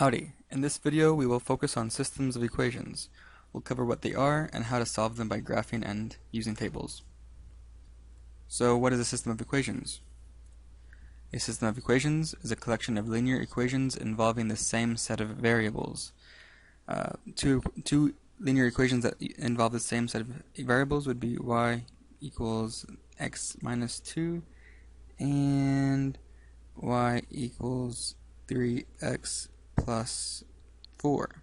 Howdy. In this video we will focus on systems of equations. We'll cover what they are and how to solve them by graphing and using tables. So what is a system of equations? A system of equations is a collection of linear equations involving the same set of variables. Two linear equations that involve the same set of variables would be y equals x minus 2 and y equals 3x plus 4.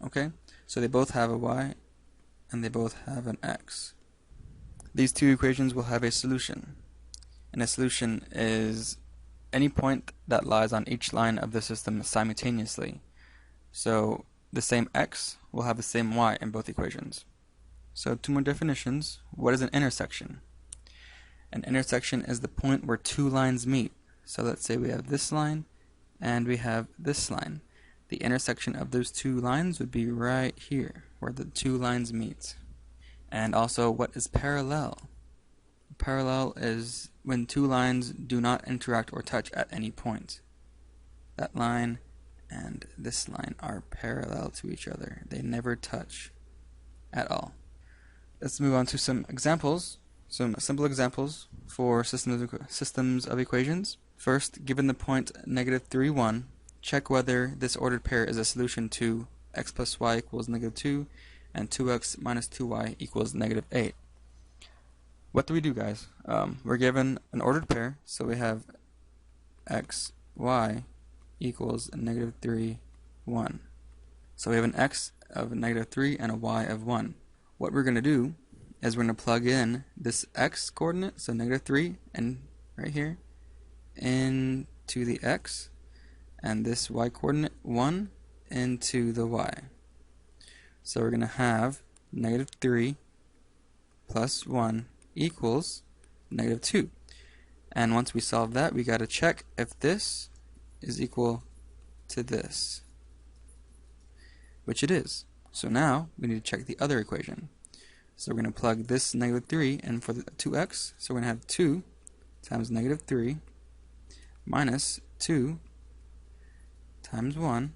Okay, so they both have a y and they both have an x. These two equations will have a solution, and a solution is any point that lies on each line of the system simultaneously. So the same x will have the same y in both equations. So two more definitions. What is an intersection? An intersection is the point where two lines meet. So let's say we have this line and we have this line. The intersection of those two lines would be right here, where the two lines meet. And also, what is parallel? Parallel is when two lines do not interact or touch at any point. That line and this line are parallel to each other. They never touch at all. Let's move on to some examples, some simple examples for systems of equations. First, given the point -3, 1, check whether this ordered pair is a solution to x plus y equals -2 and 2x minus 2y equals -8. What do we do, guys? We're given an ordered pair, so we have x, y equals -3, 1. So we have an x of -3 and a y of 1. What we're going to do is we're going to plug in this x coordinate, so -3, and right here, into the x, and this y coordinate 1 into the y. So we're going to have -3 plus 1 equals -2. And once we solve that, we got to check if this is equal to this, which it is. So now we need to check the other equation. So we're going to plug this -3 in for the 2x. So we're going to have 2 times -3 minus 2 times 1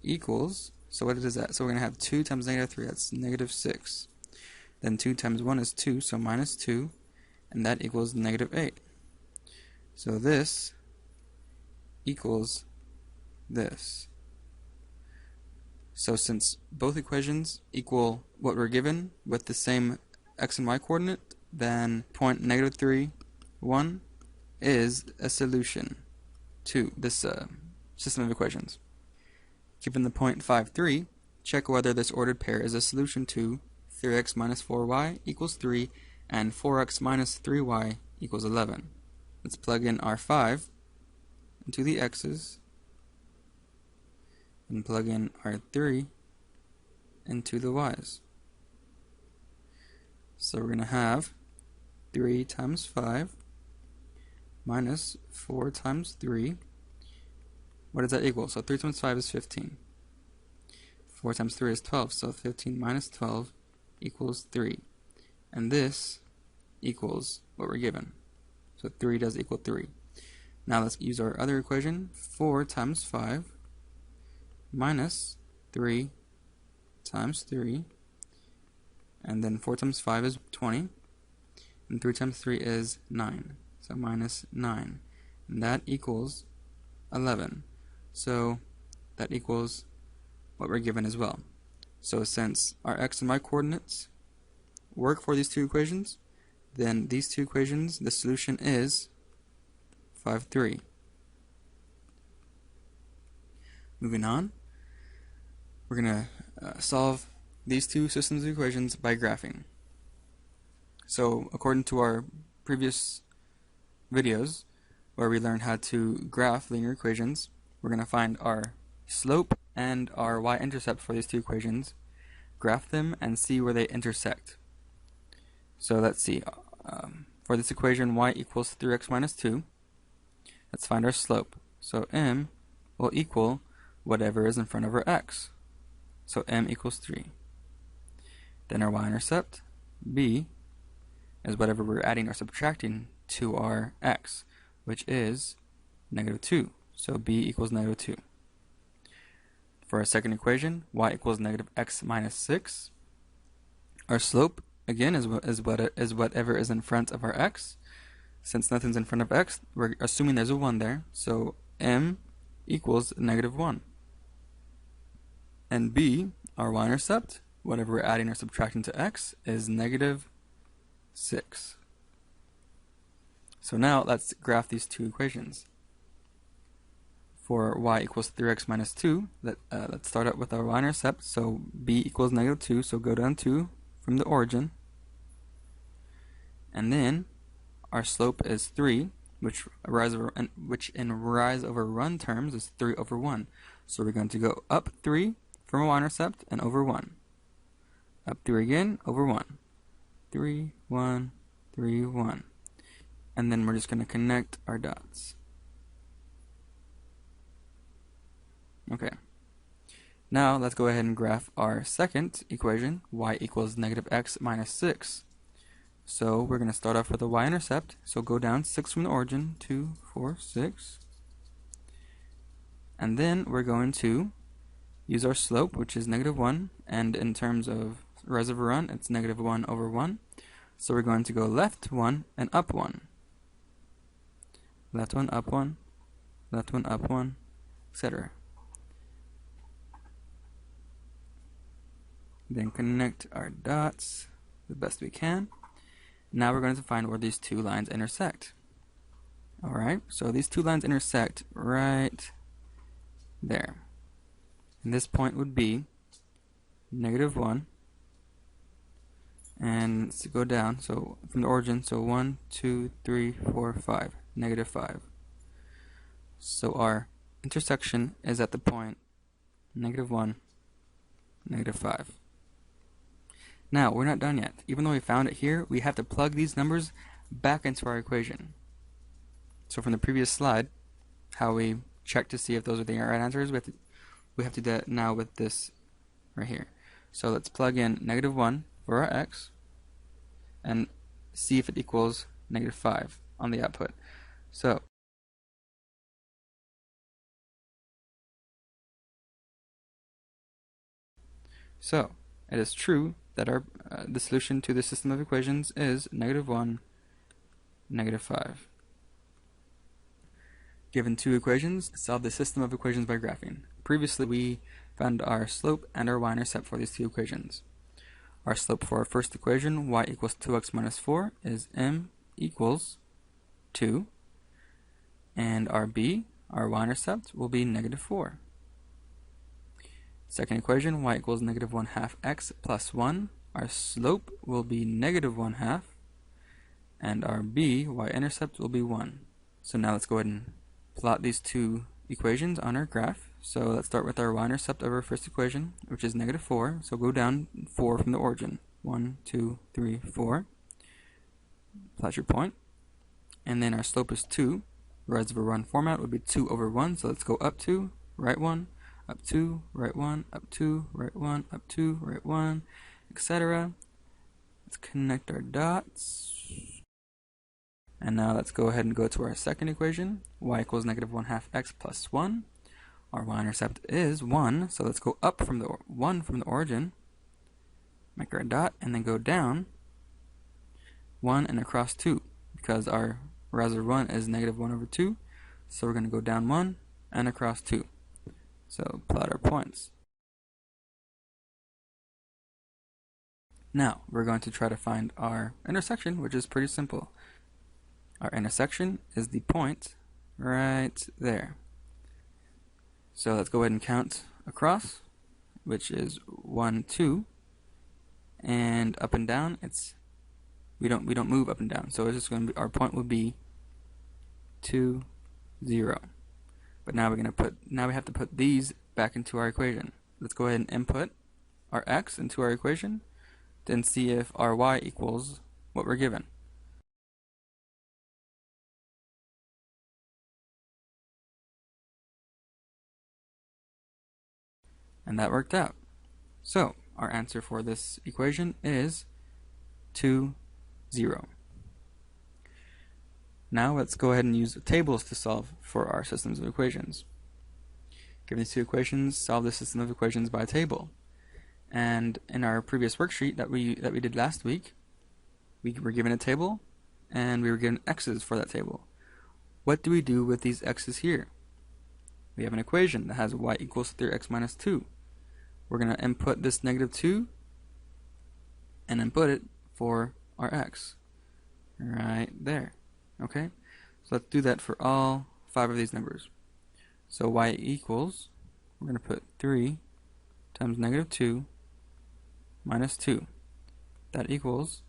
equals, so what is that? So we're going to have 2 times -3, that's -6. Then 2 times 1 is 2, so minus 2, and that equals -8. So this equals this. So since both equations equal what we're given with the same x and y coordinate, then point -3, 1 is a solution to this system of equations. Given the point 5, 3, check whether this ordered pair is a solution to 3x minus 4y equals 3 and 4x minus 3y equals 11. Let's plug in our 5 into the x's and plug in our 3 into the y's. So we're going to have 3 times 5 minus 4 times 3. What does that equal? So 3 times 5 is 15. 4 times 3 is 12. So 15 minus 12 equals 3. And this equals what we're given. So 3 does equal 3. Now let's use our other equation. 4 times 5 minus 3 times 3. And then 4 times 5 is 20. And 3 times 3 is 9. So minus 9. And that equals 11. So that equals what we're given as well. So since our x and y coordinates work for these two equations, then these two equations, the solution is 5, 3. Moving on, we're going to solve these two systems of equations by graphing. So according to our previous videos where we learned how to graph linear equations, we're going to find our slope and our y-intercept for these two equations, graph them, and see where they intersect. So let's see. For this equation, y equals 3x minus 2. Let's find our slope. So m will equal whatever is in front of our x. So m equals 3. Then our y-intercept, b, is whatever we're adding or subtracting to our x, which is -2. So b equals -2. For our second equation, y equals negative x minus 6. Our slope, again, is whatever is in front of our x. Since nothing's in front of x, we're assuming there's a 1 there, so m equals negative 1. And b, our y-intercept, whatever we're adding or subtracting to x, is negative 6. So now let's graph these two equations. For y equals 3x minus 2, let's start out with our y-intercept. So b equals negative 2, so go down 2 from the origin. And then our slope is 3, which in rise over run terms is 3 over 1. So we're going to go up 3 from a y-intercept and over 1. Up 3 again, over 1. 3, 1, 3, 1. And then we're just going to connect our dots. Okay. Now let's go ahead and graph our second equation, y equals negative x minus 6. So we're going to start off with a y-intercept. So go down 6 from the origin, 2, 4, 6. And then we're going to use our slope, which is negative 1. And in terms of rise over run, it's negative 1 over 1. So we're going to go left 1 and up 1. Left 1, up 1, left 1, up 1, etc. Then connect our dots the best we can. Now we're going to find where these two lines intersect. Alright, so these two lines intersect right there. And this point would be negative 1. And let's go down, so from the origin, so 1, 2, 3, 4, 5, negative 5. So our intersection is at the point negative 1, negative 5. Now, we're not done yet. Even though we found it here, we have to plug these numbers back into our equation. So from the previous slide, how we check to see if those are the right answers, we have to do that now with this right here. So let's plug in negative 1 for our x and see if it equals negative 5 on the output. So it is true that our the solution to the system of equations is negative 1, negative 5. Given two equations, solve the system of equations by graphing. Previously, we found our slope and our y-intercept for these two equations. Our slope for our first equation, y equals 2x minus 4, is m equals 2. And our b, our y-intercept, will be negative 4. Second equation, y equals negative 1/2 x plus 1. Our slope will be negative 1/2. And our b, y-intercept, will be 1. So now let's go ahead and plot these two equations on our graph. So let's start with our y-intercept of our first equation, which is negative 4. So go down 4 from the origin. 1, 2, 3, 4. Plot your point. And then our slope is 2. Rise over run format would be 2 over 1. So let's go up 2, right 1, up 2, right 1, up 2, right 1, up 2, right 1, etc. Let's connect our dots. And now let's go ahead and go to our second equation. Y equals negative 1/2 x plus 1. Our y-intercept is 1, so let's go up from the 1 from the origin, make our dot, and then go down 1 and across 2, because our rise over run is negative 1 over 2, so we're going to go down 1 and across 2. So plot our points. Now we're going to try to find our intersection, which is pretty simple. Our intersection is the point right there. So let's go ahead and count across, which is 1, 2, and up and down. We don't move up and down, so it's just going to be, our point will be 2, 0. But now we have to put these back into our equation. Let's go ahead and input our x into our equation, then see if our y equals what we're given. And that worked out. So our answer for this equation is 2, 0. Now let's go ahead and use tables to solve for our systems of equations. Given these two equations, solve the system of equations by table. And in our previous worksheet that we did last week, we were given a table and we were given x's for that table. What do we do with these x's here? We have an equation that has y equals 3x minus 2. We're going to input this negative 2 and input it for our x right there. Okay, so let's do that for all 5 of these numbers. So y equals, we're going to put 3 times negative 2 minus 2. That equals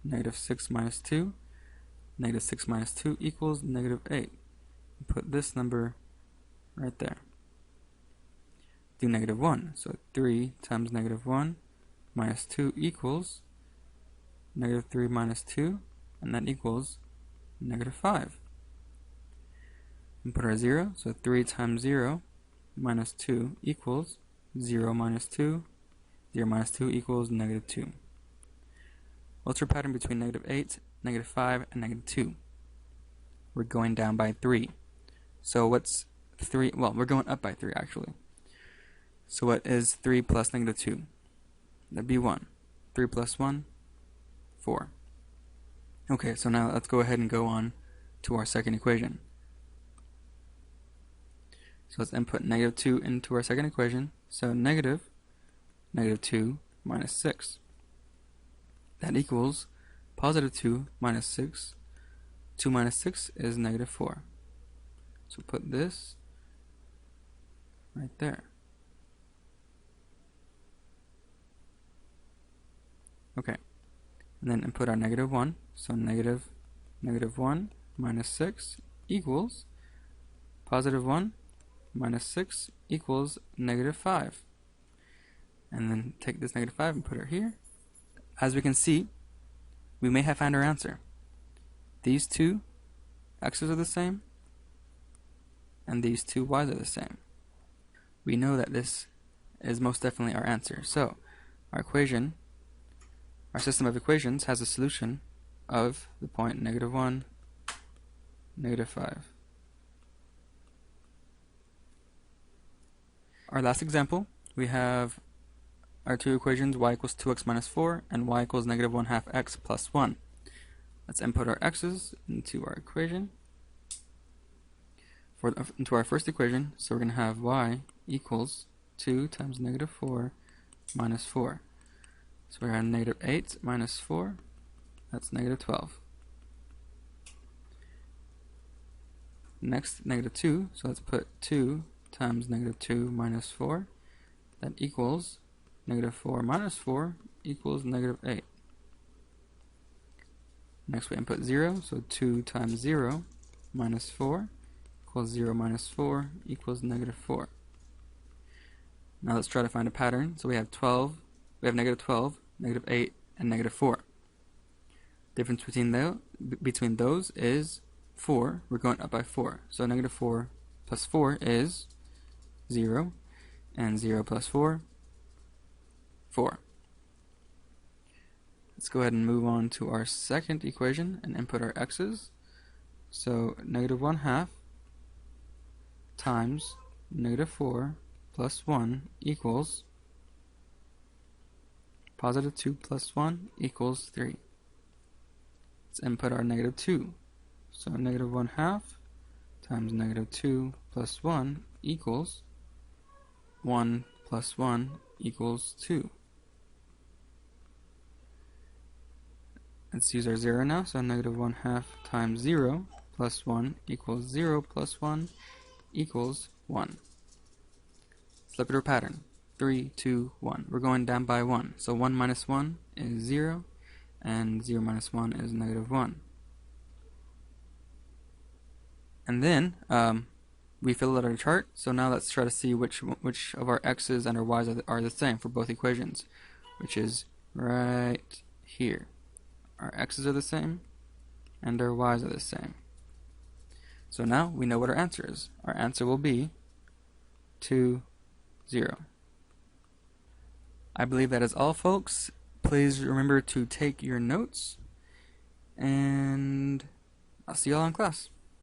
negative 6 minus 2. Negative 6 minus 2 equals negative 8. Put this number right there. Do negative 1. So 3 times negative 1 minus 2 equals negative 3 minus 2, and that equals negative 5. And put our 0. So 3 times 0 minus 2 equals 0 minus 2. 0 minus 2 equals negative 2. What's our pattern between negative 8, negative 5, and negative 2? We're going down by 3. So what's 3? Well, we're going up by 3 actually. So what is 3 plus negative 2? That'd be 1. 3 plus 1, 4. Okay, so now let's go ahead and go on to our second equation. So let's input negative 2 into our second equation. So negative 2 minus 6. That equals positive 2 minus 6. 2 minus 6 is negative 4. So put this right there. Okay, and then input our negative 1. So negative 1 minus 6 equals positive 1 minus 6 equals negative 5. And then take this negative 5 and put it here. As we can see, we may have found our answer. These two x's are the same, and these two y's are the same. We know that this is most definitely our answer. So, our equation, our system of equations has a solution of the point negative 1, negative 5. Our last example, we have our two equations, y equals 2x minus 4 and y equals negative 1/2 x plus 1. Let's input our x's into our equation. Into our first equation, so we're going to have y equals 2 times negative 4 minus 4. So we have negative 8 minus 4, that's negative 12. Next, negative 2, so let's put 2 times negative 2 minus 4. That equals negative 4 minus 4 equals negative 8. Next we input 0, so 2 times 0 minus 4 equals 0 minus 4 equals negative 4. Now let's try to find a pattern. So we have negative 12, negative 8, and negative 4. Difference between those is 4. We're going up by 4. So negative 4 plus 4 is 0, and 0 plus 4, 4. Let's go ahead and move on to our second equation and input our x's. So negative 1/2 times negative 4 plus 1 equals positive 2 plus 1 equals 3. Let's input our negative 2. So negative 1/2 times negative 2 plus 1 equals 1 plus 1 equals 2. Let's use our 0 now. So negative 1/2 times 0 plus 1 equals 0 plus 1 equals 1. Let's look at our pattern. 3, 2, 1. We're going down by 1. So 1 minus 1 is 0, and 0 minus 1 is negative 1. And then we filled out our chart. So now let's try to see which of our x's and our y's are the same for both equations, which is right here. Our x's are the same, and our y's are the same. So now we know what our answer is. Our answer will be 2, 0. I believe that is all, folks. Please remember to take your notes, and I'll see you all in class.